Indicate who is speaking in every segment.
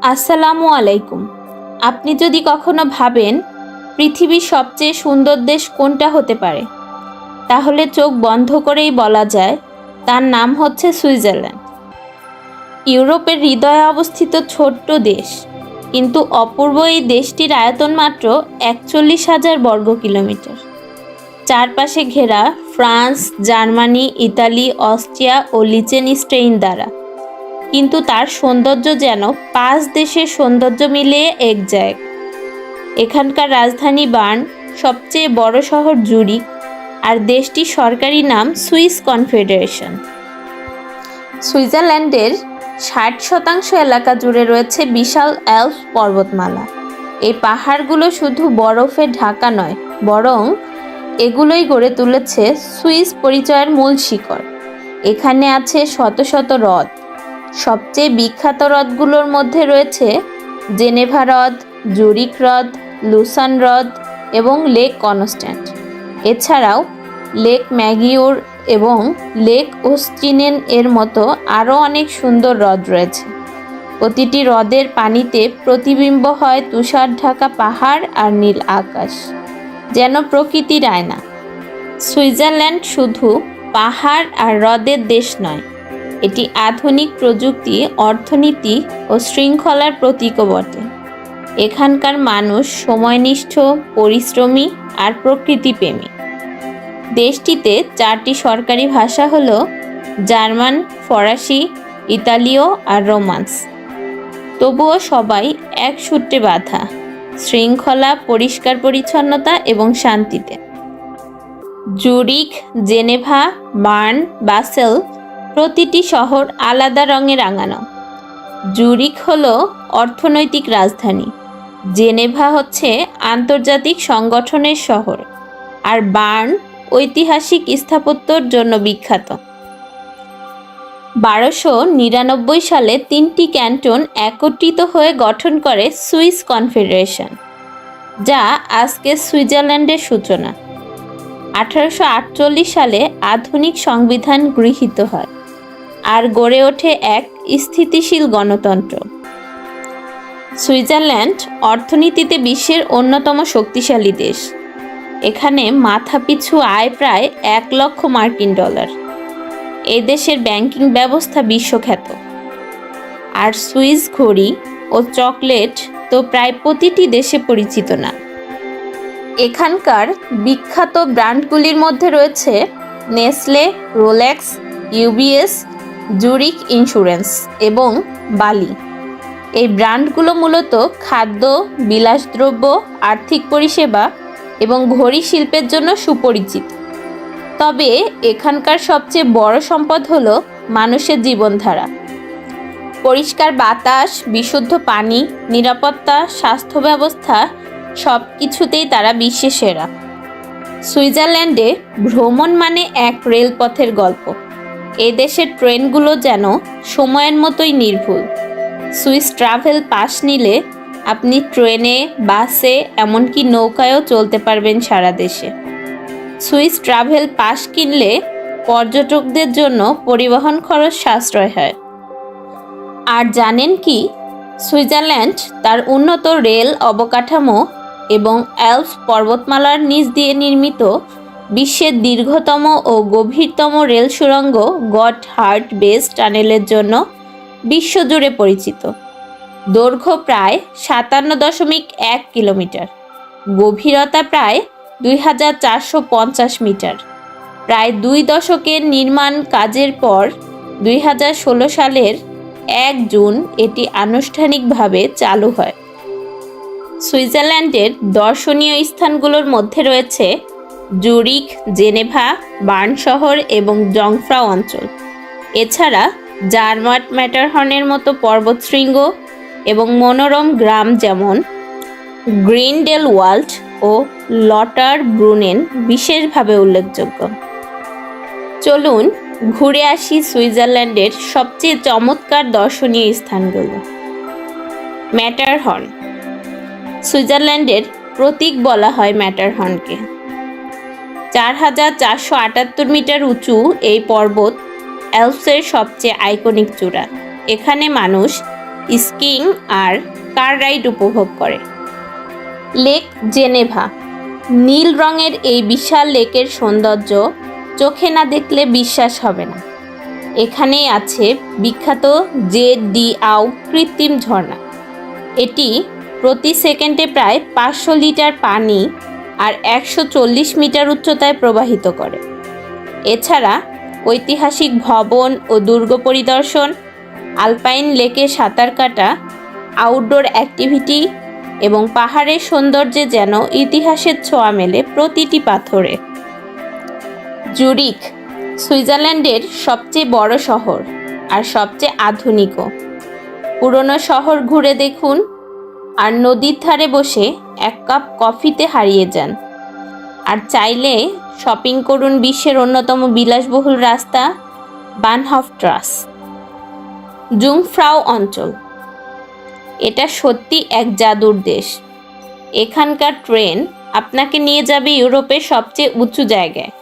Speaker 1: আসসালামু আলাইকুম। আপনি যদি কখনো ভাবেন পৃথিবীর সবচেয়ে সুন্দর দেশ কোনটা হতে পারে, তাহলে চোখ বন্ধ করেই বলা যায় তার নাম হচ্ছে সুইজারল্যান্ড। ইউরোপের হৃদয়ে অবস্থিত ছোট্ট দেশ, কিন্তু অপূর্ব এই দেশটির আয়তন মাত্র ৪১,০০০ বর্গ কিলোমিটার। চারপাশে ঘেরা ফ্রান্স, জার্মানি, ইতালি, অস্ট্রিয়া ও লিচেনস্টেইন দ্বারা, কিন্তু তার সৌন্দর্য যেন ৫ দেশের সৌন্দর্য মিলিয়ে এক জায়গা। এখানকার রাজধানী বার্ন, সবচেয়ে বড় শহর জুরিক, আর দেশটির সরকারি নাম সুইস কনফেডারেশন। সুইজারল্যান্ডের ৬০% এলাকা জুড়ে রয়েছে বিশাল অ্যালপস পর্বতমালা। এই পাহাড়গুলো শুধু বরফে ঢাকা নয়, বরং এগুলোই গড়ে তুলেছে সুইস পরিচয়ের মূল শিকড়। এখানে আছে শত শত হ্রদ। সবচেয়ে বিখ্যাত হ্রদগুলোর মধ্যে রয়েছে জেনেভা হ্রদ, জুরিক হ্রদ, লুসান হ্রদ এবং লেক কনস্ট্যান্ট। এছাড়াও লেক ম্যাগিওর এবং লেক ওস্টিনেন এর মতো আরও অনেক সুন্দর হ্রদ রয়েছে। প্রতিটি হ্রদের পানিতে প্রতিবিম্ব হয় তুষার ঢাকা পাহাড় আর নীল আকাশ, যেন প্রকৃতির আয়না। সুইজারল্যান্ড শুধু পাহাড় আর হ্রদের দেশ নয়, এটি আধুনিক প্রযুক্তি, অর্থনীতি ও শৃঙ্খলার প্রতীকও বটে। এখানকার মানুষ সময়নিষ্ঠ, পরিশ্রমী আর প্রকৃতিপ্রেমী। দেশটিতে 4টি সরকারি ভাষা হলো জার্মান, ফরাসি, ইতালীয় আর রোমান্স। তবুও সবাই এক সূত্রে বাঁধা, শৃঙ্খলা, পরিষ্কার পরিচ্ছন্নতা এবং শান্তিতে। জুরিক, জেনেভা, বার্ন, বাসেল প্রতিটি শহর আলাদা রঙে রাঙানো। জুরিক হলো অর্থনৈতিক রাজধানী, জেনেভা হচ্ছে আন্তর্জাতিক সংগঠনের শহর, আর বার্ন ঐতিহাসিক স্থাপত্যর জন্য বিখ্যাত। ১২৯৯ সালে ৩টি ক্যান্টন একত্রিত হয়ে গঠন করে সুইস কনফেডারেশন, যা আজকে সুইজারল্যান্ডের সূচনা। ১৮৪৮ সালে আধুনিক সংবিধান গৃহীত হয় আর গড়ে ওঠে এক স্থিতিশীল গণতন্ত্র। সুইজারল্যান্ড অর্থনীতিতে বিশ্বের অন্যতম শক্তিশালী দেশ। এখানে মাথাপিছু আয় প্রায় $১,০০,০০০। এই দেশের ব্যাংকিং ব্যবস্থা বিশ্বখ্যাত। আর সুইস ঘড়ি ও চকলেট তো প্রায় প্রতিটি দেশে পরিচিত না। এখানকার বিখ্যাত ব্র্যান্ডগুলির মধ্যে রয়েছে Nestle, Rolex, UBS, Zurich insurance এবং বালি। এই ব্র্যান্ডগুলো মূলত খাদ্য, বিলাসদ্রব্য, আর্থিক পরিষেবা এবং ঘড়ি শিল্পের জন্য সুপরিচিত। তবে এখানকার সবচেয়ে বড় সম্পদ হলো মানুষের জীবনধারা। পরিষ্কার বাতাস, বিশুদ্ধ পানি, নিরাপত্তা, স্বাস্থ্য ব্যবস্থা সব কিছুতেই তারা বিশ্বে সেরা। সুইজারল্যান্ডে ভ্রমণ মানে এক রেলপথের গল্প। এ দেশের ট্রেনগুলো যেন সময়ের মতোই নির্ভুল। সুইস ট্রাভেল পাস নিলে আপনি ট্রেনে, বাসে, এমনকি নৌকায়ও চলতে পারবেন সারা দেশে। সুইস ট্রাভেল পাস কিনলে পর্যটকদের জন্য পরিবহন খরচ সাশ্রয় হয়। আর জানেন কি, সুইজারল্যান্ড তার উন্নত রেল অবকাঠামো এবং অ্যালপস পর্বতমালার নিচ দিয়ে নির্মিত বিশ্বের দীর্ঘতম ও গভীরতম রেল সুড়ঙ্গ গটহার্ড বেস টানেলের জন্য বিশ্বজুড়ে পরিচিত। দৈর্ঘ্য প্রায় ৫৭.১ কিলোমিটার, গভীরতা প্রায় ২,৪৫০ মিটার। প্রায় ২ দশকের নির্মাণ কাজের পর ২০১৬ সালের ১ জুন এটি আনুষ্ঠানিকভাবে চালু হয়। সুইজারল্যান্ডের দর্শনীয় স্থানগুলোর মধ্যে রয়েছে জুরিক, জেনেভা, বার্ন শহর এবং জংফ্রাউ অঞ্চল। এছাড়া জার্মাট ম্যাটারহর্নের মতো পর্বতশৃঙ্গ এবং মনোরম গ্রাম যেমন গ্রিন্ডেলওয়াল্ড ও লটার ব্রুনেন বিশেষভাবে উল্লেখযোগ্য। চলুন ঘুরে আসি সুইজারল্যান্ডের সবচেয়ে চমৎকার দর্শনীয় স্থানগুলো। ম্যাটারহর্ন। সুইজারল্যান্ডের প্রতীক বলা হয় ম্যাটারহর্নকে। ৪,৪৭৮ মিটার উঁচু এই পর্বত অ্যালপসের সবচেয়ে আইকনিক চূড়া। এখানে মানুষ স্কিইং আর কার রাইড উপভোগ করে। Lake Geneva. নীল রঙের এই বিশাল লেকের সৌন্দর্য চোখে না দেখলে বিশ্বাস হবে না। এখানেই আছে বিখ্যাত জে.ডি.আউ কৃত্রিম ঝর্ণা। এটি প্রতি সেকেন্ডে প্রায় 500 লিটার পানি আর 140 মিটার উচ্চতায় প্রবাহিত করে। এছাড়া ঐতিহাসিক ভবন ও দুর্গ পরিদর্শন, আলপাইন লেকে সাঁতার কাটা, আউটডোর অ্যাক্টিভিটি এবং পাহাড়ের সৌন্দর্যে যেন ইতিহাসের ছোঁয়া মেলে প্রতিটি পাথরে। জুরিখ সুইজারল্যান্ডের সবচেয়ে বড় শহর আর সবচেয়ে আধুনিকও। পুরনো শহর ঘুরে দেখুন আর নদীর ধারে বসে 1 কাপ কফিতে হারিয়ে যান। আর চাইলে শপিং করুন বিশ্বের অন্যতম বিলাসবহুল রাস্তা বানহফস্ট্রাস। জুংফ্রাউ অঞ্চল। এটা সত্যি এক জাদুর দেশ। এখানকার ট্রেন আপনাকে নিয়ে যাবে ইউরোপের সবচেয়ে উঁচু জায়গায়।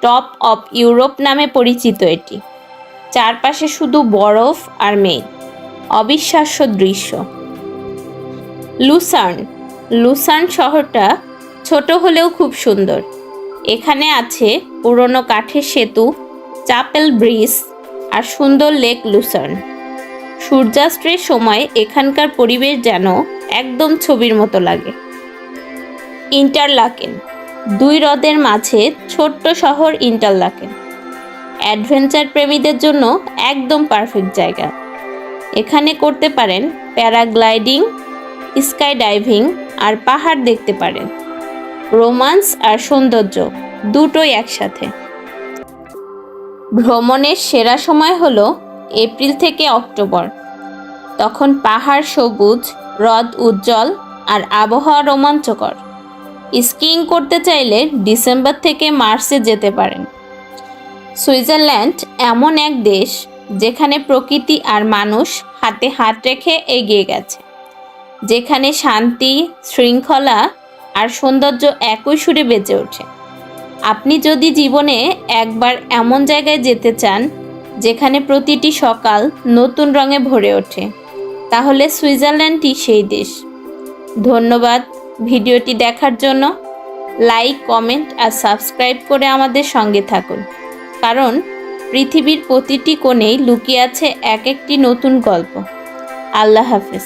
Speaker 1: টপ অফ ইউরোপ নামে পরিচিত এটি। চারপাশে শুধু বরফ আর মেঘ, অবিশ্বাস্য দৃশ্য। লুসার্ন শহরটা ছোট হলেও খুব সুন্দর। এখানে আছে পুরনো কাঠের সেতু, চাপেল ব্রিজ আর সুন্দর লেক লুসার্ন। সূর্যাস্তের সময় এখানকার পরিবেশ যেন একদম ছবির মতো লাগে। ইন্টারলাকেন। 2 হ্রদের মাঝে ছোট্ট শহর ইন্টারলাকেন। অ্যাডভেঞ্চার প্রেমীদের জন্য একদম পারফেক্ট জায়গা। এখানে করতে পারেন প্যারাগ্লাইডিং, স্কাই ডাইভিং আর পাহাড় দেখতে পারেন। রোমান্স আর সৌন্দর্য দুটোই একসাথে। ভ্রমণের সেরা সময় হলো এপ্রিল থেকে অক্টোবর। তখন পাহাড় সবুজ, হ্রদ উজ্জ্বল আর আবহাওয়া রোমাঞ্চকর। স্কিইং করতে চাইলে ডিসেম্বর থেকে মার্চে যেতে পারেন। সুইজারল্যান্ড এমন এক দেশ যেখানে প্রকৃতি আর মানুষ হাতে হাত রেখে এগিয়ে গেছে, যেখানে শান্তি, শৃঙ্খলা আর সৌন্দর্য একই সুরে বেজে ওঠে। আপনি যদি জীবনে একবার এমন জায়গায় যেতে চান যেখানে প্রতিটি সকাল নতুন রঙে ভরে ওঠে, তাহলে সুইজারল্যান্ডই সেই দেশ। ধন্যবাদ ভিডিওটি দেখার জন্য। লাইক, কমেন্ট আর সাবস্ক্রাইব করে আমাদের সঙ্গে থাকুন, কারণ পৃথিবীর প্রতিটি কোণেই লুকিয়ে আছে এক একটি নতুন গল্প। আল্লাহ হাফেজ।